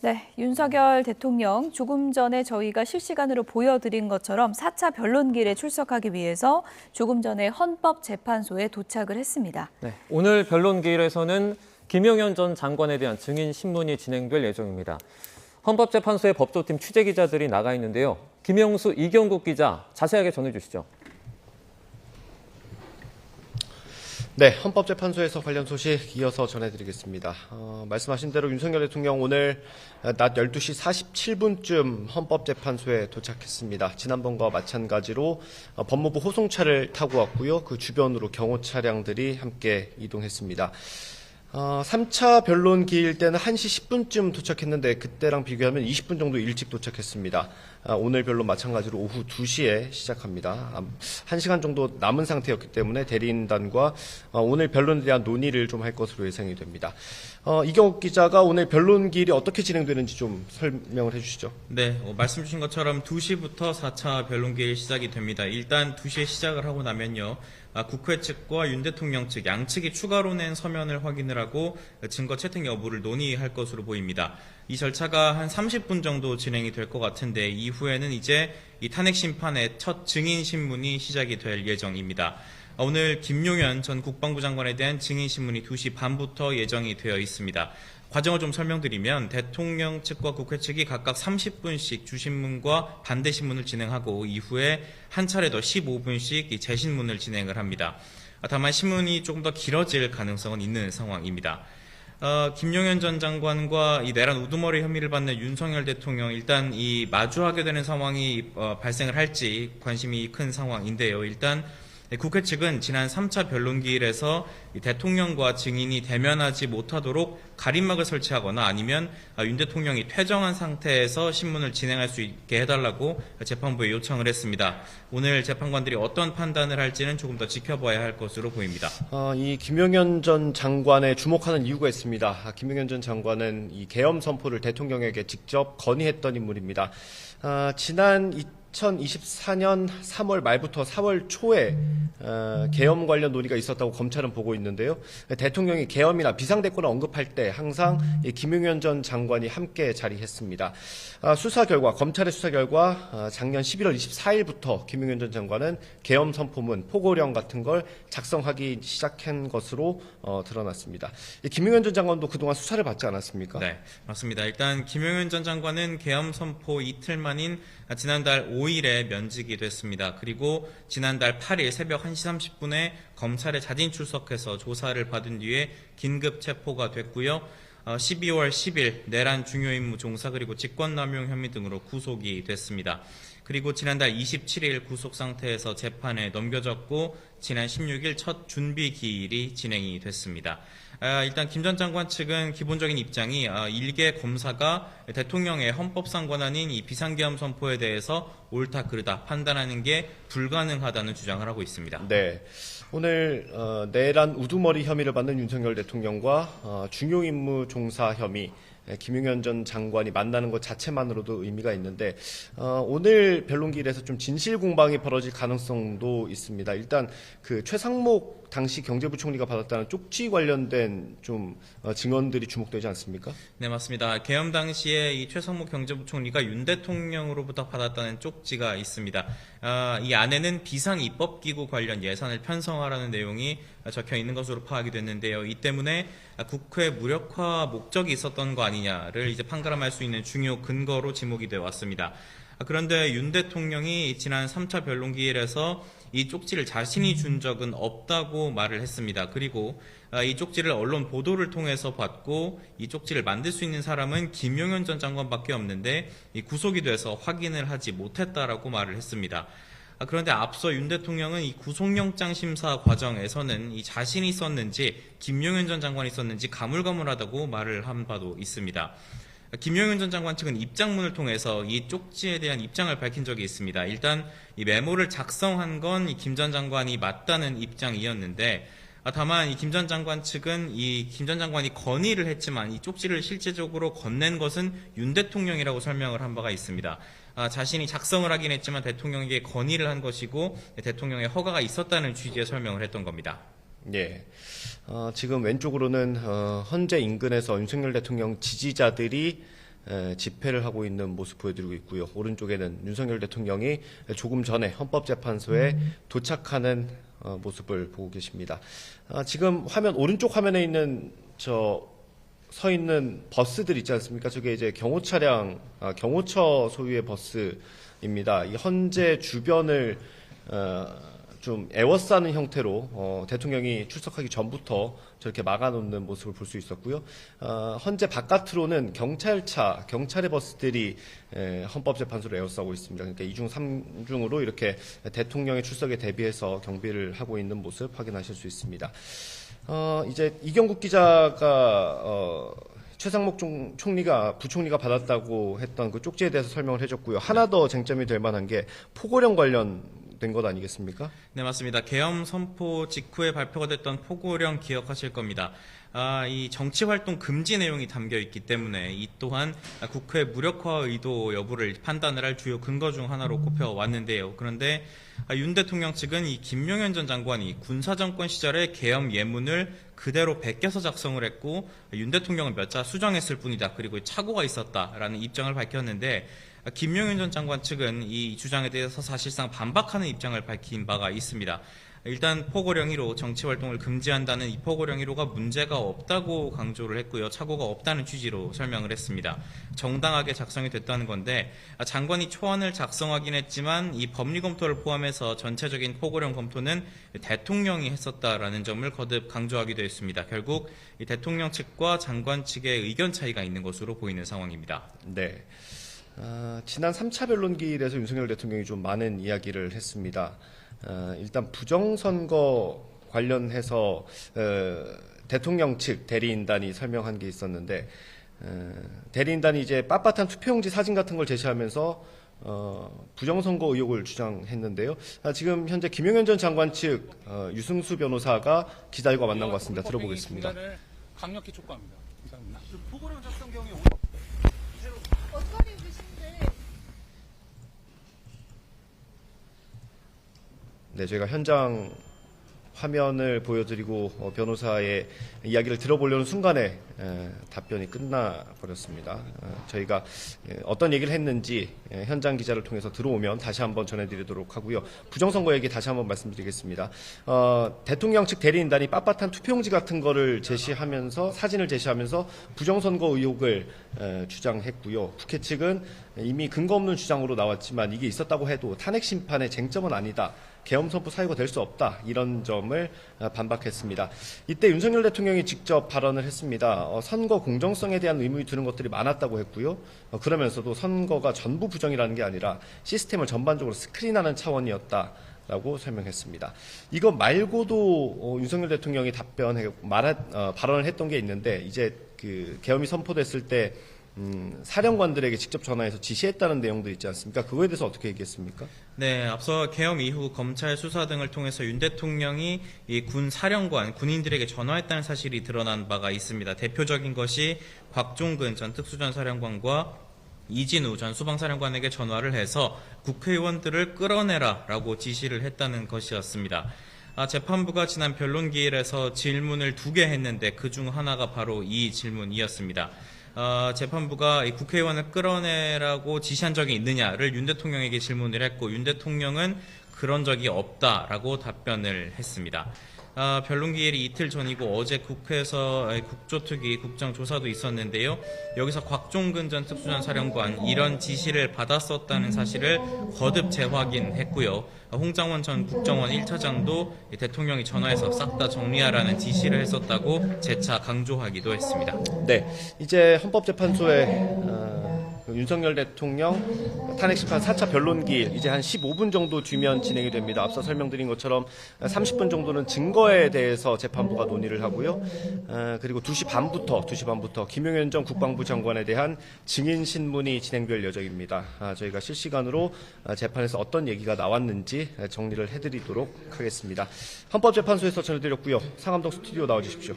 네, 윤석열 대통령 조금 전에 저희가 실시간으로 보여드린 것처럼 4차 변론길에 출석하기 위해서 조금 전에 헌법재판소에 도착을 했습니다. 네, 오늘 변론기일에서는 김용현 전 장관에 대한 증인 신문이 진행될 예정입니다. 헌법재판소의 법조팀 취재기자들이 나가 있는데요. 김영수, 이경국 기자 자세하게 전해주시죠. 네, 헌법재판소에서 관련 소식 이어서 전해드리겠습니다. 말씀하신 대로 윤석열 대통령 오늘 낮 12시 47분쯤 헌법재판소에 도착했습니다. 지난번과 마찬가지로 법무부 호송차를 타고 왔고요. 그 주변으로 경호 차량들이 함께 이동했습니다. 3차 변론기일 때는 1시 10분쯤 도착했는데 그때랑 비교하면 20분 정도 일찍 도착했습니다. 오늘 변론 마찬가지로 오후 2시에 시작합니다. 1시간 정도 남은 상태였기 때문에 대리인단과 오늘 변론에 대한 논의를 좀 할 것으로 예상이 됩니다. 이경욱 기자가 오늘 변론기일이 어떻게 진행되는지 좀 설명을 해주시죠. 네, 말씀 주신 것처럼 2시부터 4차 변론기일 시작이 됩니다. 일단 2시에 시작을 하고 나면요. 국회 측과 윤 대통령 측 양측이 추가로 낸 서면을 확인을 하고 증거 채택 여부를 논의할 것으로 보입니다. 이 절차가 한 30분 정도 진행이 될 것 같은데 이후에는 이제 이 탄핵 심판의 첫 증인 신문이 시작이 될 예정입니다. 오늘 김용현 전 국방부 장관에 대한 증인 신문이 2시 반부터 예정이 되어 있습니다. 과정을 좀 설명드리면 대통령 측과 국회 측이 각각 30분씩 주신문과 반대신문을 진행하고 이후에 한 차례 더 15분씩 이 재신문을 진행을 합니다. 다만 신문이 조금 더 길어질 가능성은 있는 상황입니다. 김용현 전 장관과 이 내란 우두머리 혐의를 받는 윤석열 대통령 일단 이 마주하게 되는 상황이 발생을 할지 관심이 큰 상황인데요. 일단 국회 측은 지난 3차 변론기일에서 대통령과 증인이 대면하지 못하도록 가림막을 설치하거나 아니면 윤 대통령이 퇴정한 상태에서 신문을 진행할 수 있게 해달라고 재판부에 요청을 했습니다. 오늘 재판관들이 어떤 판단을 할지는 조금 더 지켜봐야 할 것으로 보입니다. 이 김용현 전 장관에 주목하는 이유가 있습니다. 김용현 전 장관은 이 계엄 선포를 대통령에게 직접 건의했던 인물입니다. 지난 2024년 3월 말부터 4월 초에 계엄 관련 논의가 있었다고 검찰은 보고 있는데요. 대통령이 계엄이나 비상대권을 언급할 때 항상 김용현 전 장관이 함께 자리했습니다. 수사 결과, 검찰의 수사 결과 작년 11월 24일부터 김용현 전 장관은 계엄 선포문, 포고령 같은 걸 작성하기 시작한 것으로 드러났습니다. 김용현 전 장관도 그동안 수사를 받지 않았습니까? 네, 맞습니다. 일단 김용현 전 장관은 계엄 선포 이틀 만인 지난달 5일에 면직이 됐습니다. 그리고 지난달 8일 새벽 1시 30분에 검찰에 자진 출석해서 조사를 받은 뒤에 긴급 체포가 됐고요. 12월 10일 내란 중요임무 종사 그리고 직권남용 혐의 등으로 구속이 됐습니다. 그리고 지난달 27일 구속 상태에서 재판에 넘겨졌고 지난 16일 첫 준비 기일이 진행이 됐습니다. 일단 김 전 장관 측은 기본적인 입장이 일개 검사가 대통령의 헌법상 권한인 이 비상계엄 선포에 대해서 옳다 그르다 판단하는 게 불가능하다는 주장을 하고 있습니다. 네, 오늘 내란 우두머리 혐의를 받는 윤석열 대통령과 중요임무 종사 혐의 김용현 전 장관이 만나는 것 자체만으로도 의미가 있는데 오늘 변론기일에서 좀 진실 공방이 벌어질 가능성도 있습니다. 일단 그 최상목 당시 경제부총리가 받았다는 쪽지 관련된 좀 증언들이 주목되지 않습니까? 네, 맞습니다. 계엄 당시에 이 최상목 경제부총리가 윤 대통령으로부터 받았다는 쪽지가 있습니다. 이 안에는 비상입법기구 관련 예산을 편성하라는 내용이 적혀 있는 것으로 파악이 됐는데요. 이 때문에 국회 무력화 목적이 있었던 거 아니냐를 이제 판가름할 수 있는 중요 근거로 지목이 되어 왔습니다. 그런데 윤 대통령이 지난 3차 변론기일에서 이 쪽지를 자신이 준 적은 없다고 말을 했습니다. 그리고 이 쪽지를 언론 보도를 통해서 받고 이 쪽지를 만들 수 있는 사람은 김용현 전 장관밖에 없는데 구속이 돼서 확인을 하지 못했다라고 말을 했습니다. 그런데 앞서 윤 대통령은 이 구속영장 심사 과정에서는 이 자신이 썼는지 김용현 전 장관이 썼는지 가물가물하다고 말을 한 바도 있습니다. 김용현 전 장관 측은 입장문을 통해서 이 쪽지에 대한 입장을 밝힌 적이 있습니다. 일단 이 메모를 작성한 건 김 전 장관이 맞다는 입장이었는데 다만 이 김 전 장관 측은 이 김 전 장관이 건의를 했지만 이 쪽지를 실제적으로 건넨 것은 윤 대통령이라고 설명을 한 바가 있습니다. 자신이 작성을 하긴 했지만 대통령에게 건의를 한 것이고 대통령의 허가가 있었다는 취지의 설명을 했던 겁니다. 예. 지금 왼쪽으로는 헌재 인근에서 윤석열 대통령 지지자들이 집회를 하고 있는 모습 보여드리고 있고요. 오른쪽에는 윤석열 대통령이 조금 전에 헌법재판소에 도착하는 모습을 보고 계십니다. 지금 화면 오른쪽 화면에 있는 서 있는 버스들 있지 않습니까? 저게 이제 경호차량, 경호처 소유의 버스입니다. 이 헌재 주변을 좀 에워싸는 형태로 대통령이 출석하기 전부터 저렇게 막아놓는 모습을 볼 수 있었고요. 헌재 바깥으로는 경찰의 버스들이 헌법재판소로 에워싸고 있습니다. 그러니까 2중, 3중으로 이렇게 대통령의 출석에 대비해서 경비를 하고 있는 모습 확인하실 수 있습니다. 이제 이경국 기자가 최상목 부총리가 받았다고 했던 그 쪽지에 대해서 설명을 해줬고요. 하나 더 쟁점이 될 만한 게 포고령 관련된 것 아니겠습니까? 네, 맞습니다. 계엄 선포 직후에 발표가 됐던 포고령 기억하실 겁니다. 이 정치활동 금지 내용이 담겨 있기 때문에 이 또한 국회 무력화 의도 여부를 판단을 할 주요 근거 중 하나로 꼽혀왔는데요. 그런데 윤 대통령 측은 이 김용현 전 장관이 군사정권 시절에 계엄 예문을 그대로 베껴서 작성을 했고 윤 대통령은 몇 자 수정했을 뿐이다. 그리고 착오가 있었다라는 입장을 밝혔는데 김용현 전 장관 측은 이 주장에 대해서 사실상 반박하는 입장을 밝힌 바가 있습니다. 일단 포고령 1호 정치활동을 금지한다는 이 포고령 1호가 문제가 없다고 강조를 했고요. 착오가 없다는 취지로 설명을 했습니다. 정당하게 작성이 됐다는 건데 장관이 초안을 작성하긴 했지만 이 법리 검토를 포함해서 전체적인 포고령 검토는 대통령이 했었다라는 점을 거듭 강조하기도 했습니다. 결국 이 대통령 측과 장관 측의 의견 차이가 있는 것으로 보이는 상황입니다. 네. 지난 3차 변론기일에서 윤석열 대통령이 좀 많은 이야기를 했습니다. 일단 부정선거 관련해서 대통령 측 대리인단이 설명한 게 있었는데 대리인단이 이제 빳빳한 투표용지 사진 같은 걸 제시하면서 부정선거 의혹을 주장했는데요. 지금 현재 김용현 전 장관 측 유승수 변호사가 기자들과 만난 것 같습니다. 들어보겠습니다. 강력히 촉구합니다. 감사합니다. 포고령 작성 경우에 네, 저희가 현장 화면을 보여드리고 변호사의 이야기를 들어보려는 순간에 답변이 끝나버렸습니다. 저희가 어떤 얘기를 했는지 현장 기자를 통해서 들어오면 다시 한번 전해드리도록 하고요. 부정선거 얘기 다시 한번 말씀드리겠습니다. 대통령 측 대리인단이 빳빳한 투표용지 같은 거를 제시하면서 사진을 제시하면서 부정선거 의혹을 주장했고요. 국회 측은 이미 근거 없는 주장으로 나왔지만 이게 있었다고 해도 탄핵 심판의 쟁점은 아니다. 계엄 선포 사유가 될 수 없다. 이런 점을 반박했습니다. 이때 윤석열 대통령이 직접 발언을 했습니다. 선거 공정성에 대한 의문이 드는 것들이 많았다고 했고요. 그러면서도 선거가 전부 부정이라는 게 아니라 시스템을 전반적으로 스크린하는 차원이었다라고 설명했습니다. 이거 말고도 윤석열 대통령이 발언을 했던 게 있는데 이제 그 계엄이 선포됐을 때 사령관들에게 직접 전화해서 지시했다는 내용도 있지 않습니까? 그거에 대해서 어떻게 얘기했습니까? 네, 앞서 계엄 이후 검찰 수사 등을 통해서 윤 대통령이 이 군 사령관, 군인들에게 전화했다는 사실이 드러난 바가 있습니다. 대표적인 것이 곽종근 전 특수전사령관과 이진우 전 수방사령관에게 전화를 해서 국회의원들을 끌어내라라고 지시를 했다는 것이었습니다. 재판부가 지난 변론기일에서 질문을 2개 했는데 그중 하나가 바로 이 질문이었습니다. 재판부가 이 국회의원을 끌어내라고 지시한 적이 있느냐를 윤 대통령에게 질문을 했고 윤 대통령은 그런 적이 없다라고 답변을 했습니다. 변론기일이 이틀 전이고 어제 국회에서 국조특위 국정조사도 있었는데요. 여기서 곽종근 전 특수전사령관 이런 지시를 받았었다는 사실을 거듭 재확인했고요. 홍장원 전 국정원 1차장도 대통령이 전화해서 싹 다 정리하라는 지시를 했었다고 재차 강조하기도 했습니다. 네, 이제 헌법재판소에 윤석열 대통령 탄핵심판 4차 변론기일 이제 한 15분 정도 뒤면 진행이 됩니다. 앞서 설명드린 것처럼 30분 정도는 증거에 대해서 재판부가 논의를 하고요. 그리고 2시 반부터 김용현 전 국방부 장관에 대한 증인 신문이 진행될 예정입니다. 저희가 실시간으로 재판에서 어떤 얘기가 나왔는지 정리를 해드리도록 하겠습니다. 헌법재판소에서 전해드렸고요. 상암동 스튜디오 나와주십시오.